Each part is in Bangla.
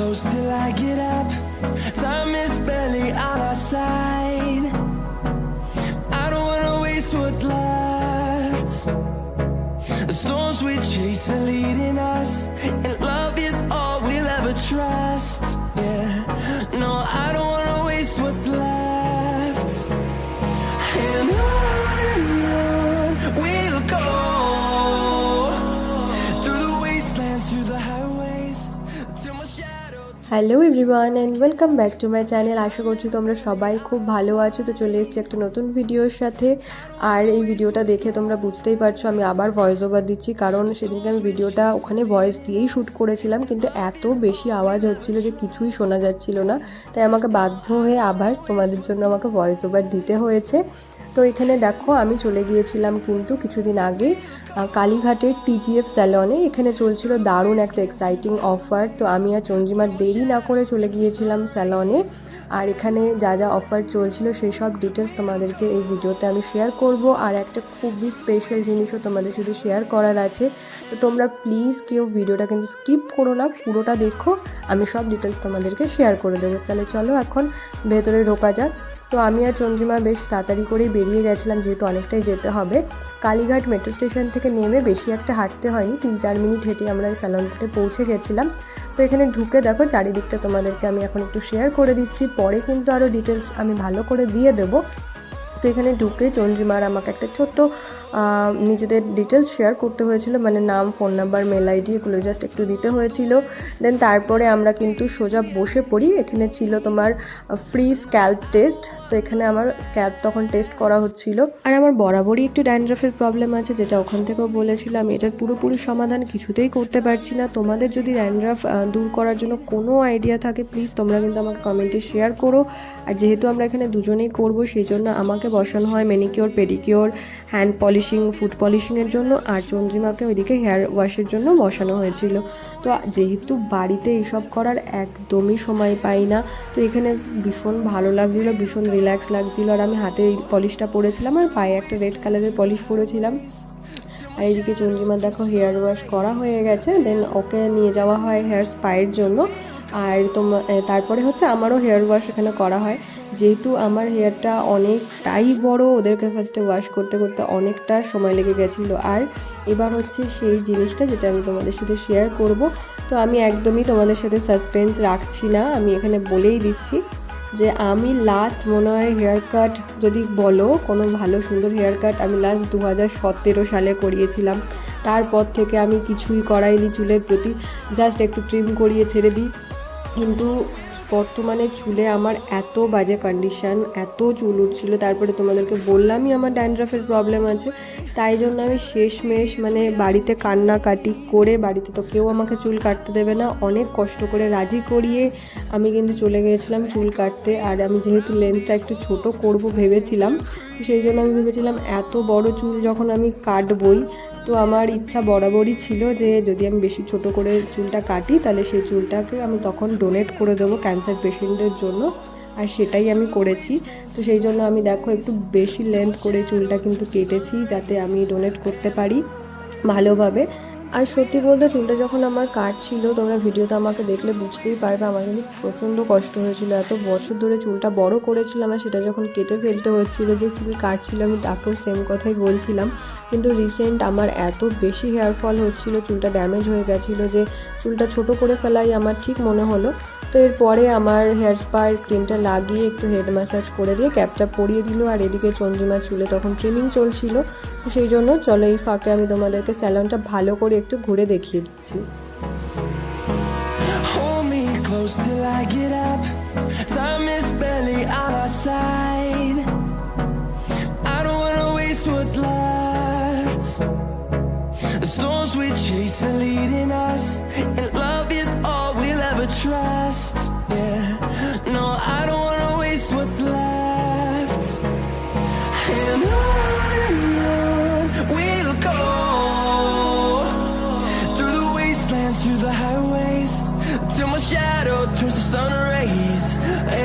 close till I get up. Time is barely on our side. I don't wanna waste what's left. The storms we chase are leading us, and love is all we'll ever trust. Yeah, no, I don't wanna waste what's left. And on we'll go, through the wastelands, through the highways, till my shadow. Hello everyone and welcome back to my channel. আশা করছি তোমরা সবাই খুব ভালো আছো। তো চলে এসেছি একটা নতুন ভিডিওর সাথে। আর এই ভিডিওটা দেখে তোমরা বুঝতেই পারছো আমি আবার ভয়েস ওভার দিচ্ছি, কারণ সেদিনকে আমি ভিডিওটা ওখানে ভয়েস দিয়েই শ্যুট করেছিলাম, কিন্তু এত বেশি আওয়াজ হচ্ছিল যে কিছুই শোনা যাচ্ছিল না। তাই আমাকে বাধ্য হয়ে আবার তোমাদের জন্য আমাকে ভয়েস ওভার দিতে হয়েছে। তো এখানে দেখো আমি চলে গিয়েছিলাম কিন্তু কিছুদিন আগে কালীঘাটের টিজিএফ স্যালনে। এখানে চলছিল দারুণ একটা এক্সাইটিং অফার। তো আমি আর চঞ্জিমার দেরি না করে চলে গিয়েছিলাম স্যালনে। আর এখানে যা যা অফার চলছিল সেই সব ডিটেলস তোমাদেরকে এই ভিডিওতে আমি শেয়ার করব। আর একটা খুবই স্পেশাল জিনিসও তোমাদের সাথে শেয়ার করার আছে। তো তোমরা প্লিজ কেউ ভিডিওটা কিন্তু স্কিপ করো না, পুরোটা দেখো, আমি সব ডিটেলস তোমাদেরকে শেয়ার করে দেবো। তাহলে চলো এখন ভেতরে ঢোকা যাক। তো আমি আর চঞ্জিমা বেশ তাড়াতাড়ি করেই বেরিয়ে গেছিলাম, যেহেতু অনেকটাই যেতে হবে। কালীঘাট মেট্রো স্টেশন থেকে নেমে বেশি একটা হাঁটতে হয়নি, 3-4 মিনিট হেঁটে আমরা এই স্যালনটাতে পৌঁছে গেছিলাম। তো এখানে ঢুকে দেখো চারিদিকটা তোমাদেরকে আমি এখন একটু শেয়ার করে দিচ্ছি, পরে কিন্তু আরও ডিটেলস আমি ভালো করে দিয়ে দেবো। তো এখানে ঢুকে চঞ্জিমার আমাকে একটা ছোট্ট নিজেদের ডিটেলস শেয়ার করতে হয়েছিল, মানে নাম, ফোন নাম্বার, মেল আইডি, এগুলো জাস্ট একটু দিতে হয়েছিল। দেন তারপরে আমরা কিন্তু সোজা বসে পড়ি। এখানে ছিল তোমার ফ্রি স্ক্যাল্প টেস্ট। তো এখানে আমার স্ক্যাল্প তখন টেস্ট করা হচ্ছিল। আর আমার বরাবরই একটু ড্যান্ড্রাফের প্রবলেম আছে, যেটা ওখান থেকেও বলেছিল। আমি এটার পুরোপুরি সমাধান কিছুতেই করতে পারছি না। তোমাদের যদি ড্যান্ড্রাফ দূর করার জন্য কোনো আইডিয়া থাকে প্লিজ তোমরা কিন্তু আমাকে কমেন্টে শেয়ার করো। আর যেহেতু আমরা এখানে দুজনেই করবো, সেই জন্য আমাকে বসানো হয় manicure, pedicure, hand polishing, foot পলিশিংয়ের জন্য। আর চঞ্জিমাকে ওইদিকে হেয়ার ওয়াশের জন্য বসানো হয়েছিল। তো যেহেতু বাড়িতে এইসব করার একদমই সময় পাই না, তো এখানে ভীষণ ভালো লাগছিলো, ভীষণ রিল্যাক্স লাগছিলো। আর আমি হাতে পলিশটা পরেছিলাম আর পায়ে একটা রেড কালারের পলিশ পরেছিলাম। আর এইদিকে চঞ্জিমার দেখো হেয়ার ওয়াশ করা হয়ে গেছে। দেন ওকে নিয়ে যাওয়া হয় হেয়ার স্পায়ের জন্য। আর তারপরে হচ্ছে আমারও হেয়ার ওয়াশ এখানে করা হয়। যেহেতু আমার হেয়ারটা অনেকটাই বড়, ওদেরকে ফার্স্টে ওয়াশ করতে করতে অনেকটা সময় লেগে গেছিলো। আর এবার হচ্ছে সেই জিনিসটা যেটা আমি তোমাদের সাথে শেয়ার করব। তো আমি একদমই তোমাদের সাথে সাসপেন্স রাখছি না, আমি এখানে বলেই দিচ্ছি যে আমি লাস্ট মনে হয় হেয়ার কাট যদি বলো কোনো ভালো সুন্দর হেয়ার কাট, আমি লাস্ট 2017 সালে করিয়েছিলাম। তারপর থেকে আমি কিছুই করাইনি চুলের প্রতি, জাস্ট একটু ট্রিম করিয়ে ছেড়ে দিই। কিন্তু বর্তমানে চুলে আমার এত বাজে কন্ডিশান, এত চুল উঠছিল। তারপরে তোমাদেরকে বললামই আমার ড্যান্ড্রাফের প্রবলেম আছে, তাই জন্য আমি শেষমেশ মানে বাড়িতে কান্নাকাটি করে, বাড়িতে তো কেউ আমাকে চুল কাটতে দেবে না, অনেক কষ্ট করে রাজি করিয়ে আমি কিন্তু চলে গিয়েছিলাম চুল কাটতে। আর আমি যেহেতু লেন্থটা একটু ছোট করব ভেবেছিলাম, তো সেই জন্য আমি ভেবেছিলাম এত বড় চুল যখন আমি কাটবই, তো আমার ইচ্ছা বরাবরই ছিল যে যদি আমি বেশি ছোট করে চুলটা কাটি তাহলে সেই চুলটাকে আমি তখন ডোনেট করে দেবো ক্যান্সার পেশেন্টদের জন্য। আর সেটাই আমি করেছি। তো সেই জন্য আমি দেখো একটু বেশি লেন্থ করে চুলটা কিন্তু কেটেছি, যাতে আমি ডোনেট করতে পারি ভালোভাবে। আর সত্যি বলতে চুলটা যখন আমার কাটছিল, তোমরা ভিডিওতে আমাকে দেখলে বুঝতেই পারবে, আমার কিন্তু প্রচণ্ড কষ্ট হয়েছিল। এত বছর ধরে চুলটা বড় করেছিলাম, আর সেটা যখন কেটে ফেলতে হচ্ছিলো, যে চুল কাটছিল আমি তাকেও সেম কথাই বলছিলাম। কিন্তু রিসেন্ট আমার এত বেশি হেয়ার ফল হচ্ছিল, চুলটা ড্যামেজ হয়ে গেছিলো, যে চুলটা ছোট করে ফেলাই আমার ঠিক মনে হলো। তো এরপরে আমার হেয়ার স্পার ক্রিমটা লাগিয়ে একটু হেড ম্যাসাজ করে দিয়ে ক্যাপটা পরিয়ে দিল। আর এদিকে চঞ্জিমার চুলে তখন ট্রিমিং চলছিল। তো সেই জন্য চলো এই ফাঁকে আমি তোমাদেরকে স্যালনটা ভালো করে একটু ঘুরে দেখিয়ে দিচ্ছি। Hold me close till I get up. Time is barely on our side. I don't wanna waste what's left. The storms we chase are leading us, and love is all we'll ever trust. Yeah, no, I don't wanna waste what's left. And on we'll go, through the wastelands, through the highways, till my shadow turns to sun rays.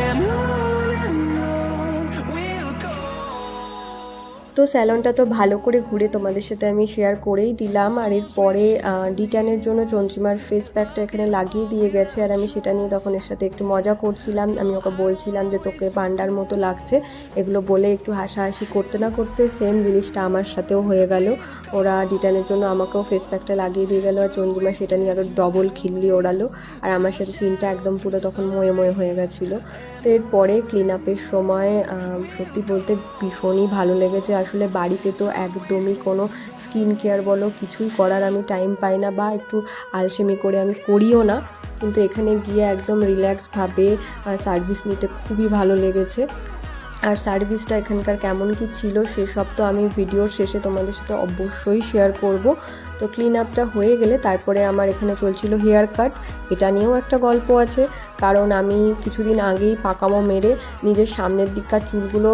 And on we'll go. তো স্যালনটা তো ভালো করে ঘুরে তোমাদের সাথে আমি শেয়ার করেই দিলাম। আর এরপরে ডিট্যানের জন্য চঞ্চিমার ফেস প্যাকটা এখানে লাগিয়ে দিয়ে গেছে, আর আমি সেটা নিয়ে তখন এর সাথে একটু মজা করছিলাম। আমি ওকে বলছিলাম যে তোকে পান্ডার মতো লাগছে, এগুলো বলে একটু হাসাহাসি করতে না করতে সেম জিনিসটা আমার সাথেও হয়ে গেল। ওরা ডিট্যানের জন্য আমাকেও ফেস প্যাকটা লাগিয়ে দিয়ে গেলো, আর চঞ্চিমা সেটা নিয়ে আরও ডবল খিল্লি ওড়ালো। আর আমার সাথে সিনটা একদম পুরো তখন ময়ে ময়ে হয়ে গেছিলো। তো এরপরে ক্লিন আপের সময় সত্যি বলতে ভীষণই ভালো লেগেছে। আসলে বাড়িতে তো একদমই কোনো স্কিন কেয়ার বলো কিছুই করার আমি টাইম পাই না, বা একটু আলসেমি করে আমি করিও না, কিন্তু এখানে গিয়ে একদম রিল্যাক্সভাবে সার্ভিস নিতে খুবই ভালো লেগেছে। আর সার্ভিসটা এখানকার কেমন কি ছিল সেসব তো আমি ভিডিওর শেষে তোমাদের সাথে অবশ্যই শেয়ার করব। তো ক্লিন আপটা হয়ে গেলে তারপরে আমার এখানে চলছিল হেয়ার কাট। এটা নিয়েও একটা গল্প আছে, কারণ আমি কিছুদিন আগেই পাকামো মেরে নিজের সামনের দিককার চুলগুলো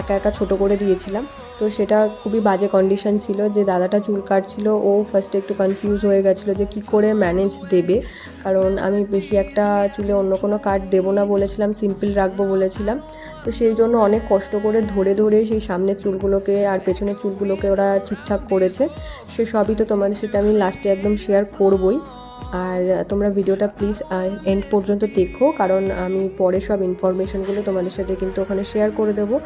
একা একা ছোটো করে দিয়েছিলাম। তো সেটা খুবই বাজে কন্ডিশন ছিল। যে দাদাটা চুল কাটছিল ও ফার্স্টে একটু কনফিউজ হয়ে গেছিলো যে কী করে ম্যানেজ দেবে, কারণ আমি বেশি একটা চুলে অন্য কোনো কাট দেবো না বলেছিলাম, সিম্পল রাখবো বলেছিলাম। তো সেই জন্য অনেক কষ্ট করে ধরে ধরে সেই সামনের চুলগুলোকে আর পেছনের চুলগুলোকে ওরা ঠিকঠাক করেছে। সে সবই তো তোমাদের সাথে আমি লাস্টে একদম শেয়ার করবই। আর তোমরা ভিডিওটা প্লিজ এন্ড পর্যন্ত দেখো, কারণ আমি পরে সব ইনফরমেশনগুলো তোমাদের সাথে কিন্তু ওখানে শেয়ার করে দেবো।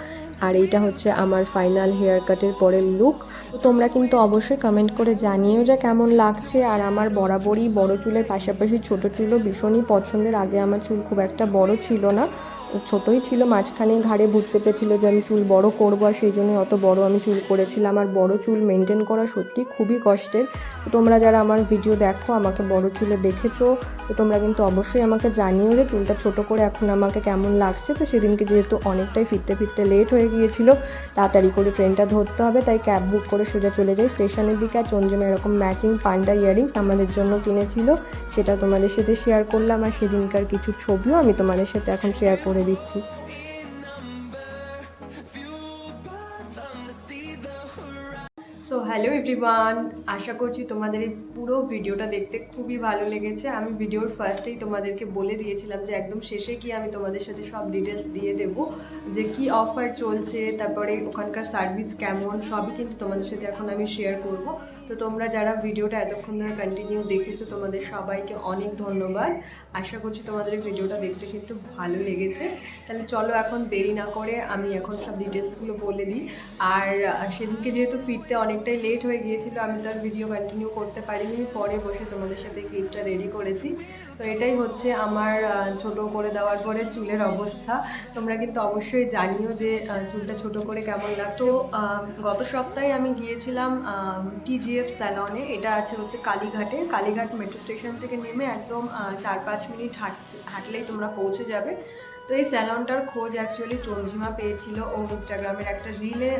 আর এইটা হচ্ছে আমার ফাইনাল হেয়ার কাটের পরের লুক। তো তোমরা কিন্তু অবশ্যই কমেন্ট করে জানিও যে কেমন লাগছে। আর আমার বরাবরই বড় চুলের পাশাপাশি ছোট চুলও ভীষণই পছন্দের। আগে আমার চুল খুব একটা বড় ছিল না, ছোটোই ছিল, মাঝখানে ঘাড়ে ভূত চেপেছিল যে আমি চুল বড় করবো, আর সেই জন্য অত বড় আমি চুল করেছিলাম। আর বড় চুল মেনটেন করা সত্যি খুবই কষ্টের। তো তোমরা যারা আমার ভিডিও দেখো, আমাকে বড় চুলে দেখেছো, তো তোমরা কিন্তু অবশ্যই আমাকে জানিও যে চুলটা ছোট করে এখন আমাকে কেমন লাগছে। তো সেদিনকে যেহেতু অনেকটাই ফিরতে ফিরতে লেট হয়ে গিয়েছিল, তাড়াতাড়ি করে ট্রেনটা ধরতে হবে, তাই ক্যাব বুক করে সোজা চলে যাই স্টেশনের দিকে। আর চঞ্জিমা এরকম ম্যাচিং পান্ডা ইয়ারিংস আমাদের জন্য কিনেছিল, সেটা তোমাদের সাথে শেয়ার করলাম। আর সেদিনকার কিছু ছবিও আমি তোমাদের সাথে এখন শেয়ার করে দিচ্ছি। সো হ্যালো এভরিওয়ান, আশা করছি তোমাদের এই পুরো ভিডিওটা দেখতে খুবই ভালো লেগেছে। আমি ভিডিওর ফার্স্টেই তোমাদেরকে বলে দিয়েছিলাম যে একদম শেষে কি আমি তোমাদের সাথে সব ডিটেলস দিয়ে দেবো, যে কি অফার চলছে, তারপরে ওখানকার সার্ভিস কেমন, সবই কিন্তু তোমাদের সাথে এখন আমি শেয়ার করব। তো তোমরা যারা ভিডিওটা এতক্ষণ ধরে কন্টিনিউ দেখেছো, তোমাদের সবাইকে অনেক ধন্যবাদ। আশা করছি তোমাদের এই ভিডিওটা দেখতে কিন্তু ভালো লেগেছে। তাহলে চলো এখন দেরি না করে আমি এখন সব ডিটেলসগুলো বলে দিই। আর সেদিনকে যেহেতু ফিরতে অনেকটাই লেট হয়ে গিয়েছিল, আমি তো আর ভিডিও কন্টিনিউ করতে পারিনি, পরে বসে তোমাদের সাথে ক্লিপটা রেডি করেছি। তো এটাই হচ্ছে আমার ছোট করে দেওয়ার পরে চুলের অবস্থা। তোমরা কিন্তু অবশ্যই জানিও যে চুলটা ছোট করে কেমন লাগতো। তো গত সপ্তাহে আমি গিয়েছিলাম TGF স্যালনে। এটা আছে হচ্ছে কালীঘাটে, কালীঘাট মেট্রো স্টেশন থেকে নেমে একদম 4-5 মিনিট হাঁটলেই তোমরা পৌঁছে যাবে। তো এই স্যালনটার খোঁজ অ্যাকচুয়ালি চঞ্জিমা পেয়েছিল, ও ইনস্টাগ্রামের একটা রিলে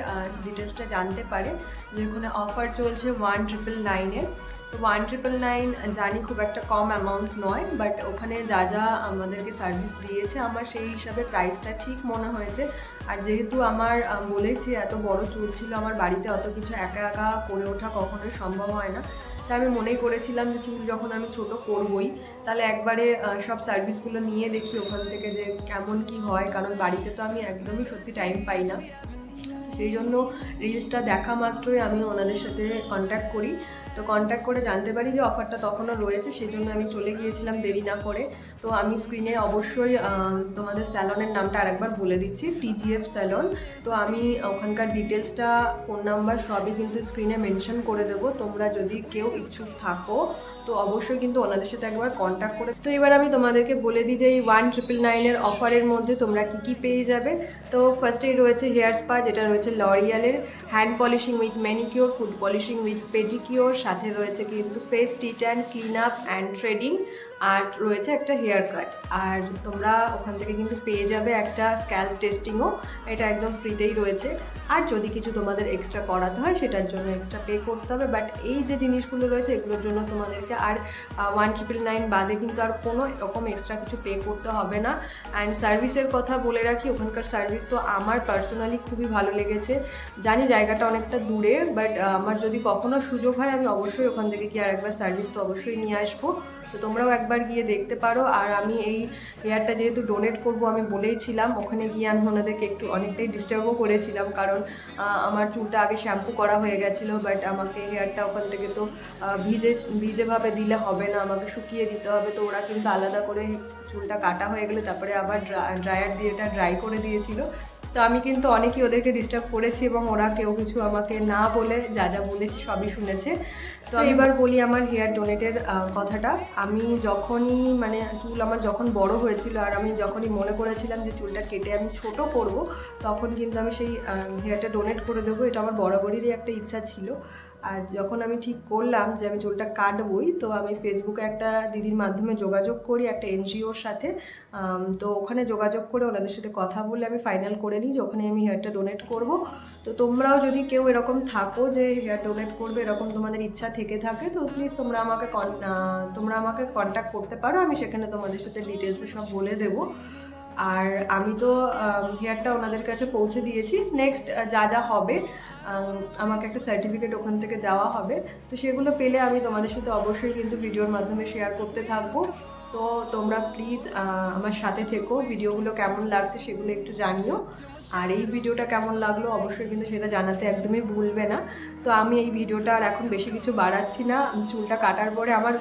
ডিটেলসটা জানতে পারে যে ওখানে অফার চলছে 1999-এর। তো 1999 জানি খুব একটা কম অ্যামাউন্ট নয়, বাট ওখানে যা যা আমাদেরকে সার্ভিস দিয়েছে আমার সেই হিসাবে প্রাইসটা ঠিক মনে হয়েছে। আর যেহেতু আমার বলেছি এত বড় চুল ছিল, আমার বাড়িতে অত কিছু একা একা করে ওঠা কখনোই সম্ভব হয় না। তাই আমি মনেই করেছিলাম যে চুল যখন আমি ছোট করবই, তাহলে একবারে সব সার্ভিসগুলো নিয়ে দেখি ওখান থেকে যে কেমন কি হয়, কারণ বাড়িতে তো আমি একদমই সত্যি টাইম পাই না। সেই জন্য রিলসটা দেখা মাত্রই আমি ওনাদের সাথে কন্ট্যাক্ট করি। তো কন্ট্যাক্ট করে জানতে পারি যে অফারটা তখনও রয়েছে, সেই জন্য আমি চলে গিয়েছিলাম দেরি না করে। তো আমি স্ক্রিনে অবশ্যই তোমাদের স্যালনের নামটা আরেকবার বলে দিচ্ছি, TGF স্যালন। তো আমি ওখানকার ডিটেলসটা, ফোন নাম্বার সবই কিন্তু স্ক্রিনে মেনশন করে দেবো। তোমরা যদি কেউ ইচ্ছুক থাকো তো অবশ্যই কিন্তু ওনাদের সাথে একবার কন্ট্যাক্ট করে। তো এবার আমি তোমাদেরকে বলে দিই যে এই 1999-এর অফারের মধ্যে তোমরা কী কী পেয়ে যাবে। তো ফার্স্টেই রয়েছে হেয়ার স্পা, যেটা রয়েছে লরিয়ালের, hand polishing with manicure, foot polishing with pedicure, সাথে রয়েছে কিন্তু face detan, clean up and threading, আর রয়েছে একটা হেয়ার কাট। আর তোমরা ওখান থেকে কিন্তু পেয়ে যাবে একটা স্ক্যাল্প টেস্টিংও, এটা একদম ফ্রিতেই রয়েছে। আর যদি কিছু তোমাদের এক্সট্রা করাতে হয় সেটার জন্য এক্সট্রা পে করতে হবে, বাট এই যে জিনিসগুলো রয়েছে এগুলোর জন্য তোমাদেরকে আর 1999 বাদে কিন্তু আর কোনো রকম এক্সট্রা কিছু পে করতে হবে না। অ্যান্ড সার্ভিসের কথা বলে রাখি, ওখানকার সার্ভিস তো আমার পার্সোনালি খুবই ভালো লেগেছে। জানি জায়গাটা অনেকটা দূরে, বাট আমার যদি কখনো সুযোগ হয় আমি অবশ্যই ওখান থেকে কি আর একবার সার্ভিস তো অবশ্যই নিয়ে আসবো। তো তোমরাও একবার গিয়ে দেখতে পারো। আর আমি এই হেয়ারটা যেহেতু ডোনেট করব আমি বলেইছিলাম, ওখানে গিয়ে আমি ওনাদেরকে একটু অনেকটাই ডিস্টার্বও করেছিলাম, কারণ আমার চুলটা আগে শ্যাম্পু করা হয়ে গেছিলো, বাট আমাকে হেয়ারটা ওখান থেকে তো ভিজেভাবে দিলে হবে না, আমাকে শুকিয়ে দিতে হবে। তো ওরা কিন্তু আলাদা করে চুলটা কাটা হয়ে গেলে তারপরে আবার ড্রায়ার দিয়ে এটা ড্রাই করে দিয়েছিল। তো আমি কিন্তু অনেকেই ওদেরকে ডিস্টার্ব করেছি এবং ওরা কেউ কিছু আমাকে না বলে যা যা বলেছি সবই শুনেছে। তো এবার বলি আমার হেয়ার ডোনেটের কথাটা। আমি যখনই মানে চুল আমার যখন বড় হয়েছিল আর আমি যখনই মনে করেছিলাম যে চুলটা কেটে আমি ছোট করব, তখন কিন্তু আমি সেই হেয়ারটা ডোনেট করে দেবো। এটা আমার বরাবরেরই একটা ইচ্ছা ছিল। আর যখন আমি ঠিক করলাম যে আমি চুলটা কাটবই, তো আমি ফেসবুকে একটা দিদির মাধ্যমে যোগাযোগ করি একটা এনজিওর সাথে। তো ওখানে যোগাযোগ করে ওনাদের সাথে কথা বলে আমি ফাইনাল করে নিই যে ওখানে আমি হেয়ারটা ডোনেট করব। তো তোমরাও যদি কেউ এরকম থাকো যে হেয়ার ডোনেট করবে, এরকম তোমাদের ইচ্ছা থেকে থাকে, তো প্লিজ তোমরা আমাকে কন্ট্যাক্ট করতে পারো। আমি সেখানে তোমাদের সাথে ডিটেলসে সব বলে দেবো। আর আমি তো হেয়ারটা ওনাদের কাছে পৌঁছে দিয়েছি। নেক্সট যা যা হবে আমাকে একটা সার্টিফিকেট ওখান থেকে দেওয়া হবে। তো সেগুলো পেলে আমি তোমাদের সাথে অবশ্যই কিন্তু ভিডিওর মাধ্যমে শেয়ার করতে থাকবো। তো তোমরা প্লিজ আমার সাথে থেকো, ভিডিওগুলো কেমন লাগছে সেগুলো একটু জানিও। আর এই ভিডিওটা কেমন লাগলো অবশ্যই কিন্তু সেটা জানাতে একদমই ভুলবে না। তো আমি এই ভিডিওটা আর এখন বেশি কিছু বাড়াচ্ছি না। চুলটা কাটার পরে আমার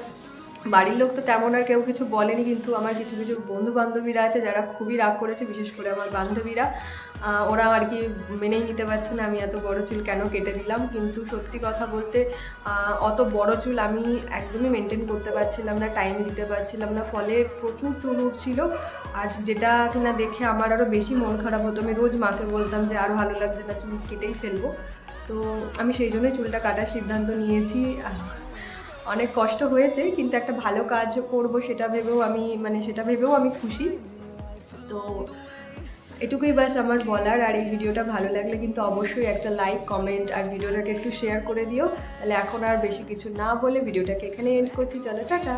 বাড়ির লোক তো তেমন আর কেউ কিছু বলেনি, কিন্তু আমার কিছু কিছু বন্ধু বান্ধবীরা আছে যারা খুবই রাগ করেছে, বিশেষ করে আমার বান্ধবীরা। ওরা আর কি মেনেই নিতে পারছে না আমি এত বড় চুল কেন কেটে দিলাম। কিন্তু সত্যি কথা বলতে অত বড় চুল আমি একদমই মেনটেন করতে পারছিলাম না, টাইম দিতে পারছিলাম না, ফলে প্রচুর চুল উঠছিল। আর যেটা কিনা দেখে আমার আরও বেশি মন খারাপ হতো। আমি রোজ মাকে বলতাম যে আর ভালো লাগছে না, চুল কেটেই ফেলবো। তো আমি সেই জন্যই চুলটা কাটার সিদ্ধান্ত নিয়েছি। অনেক কষ্ট হয়েছে, কিন্তু একটা ভালো কাজ করব সেটা ভেবেও আমি খুশি। তো এটুকুই বাস আমার বলার। আর এই ভিডিওটা ভালো লাগলে কিন্তু অবশ্যই একটা লাইক, কমেন্ট আর ভিডিওটাকে একটু শেয়ার করে দিও। তাহলে এখন আর বেশি কিছু না বলে ভিডিওটাকে এখানে এন্ড করছি। চলো টাটা।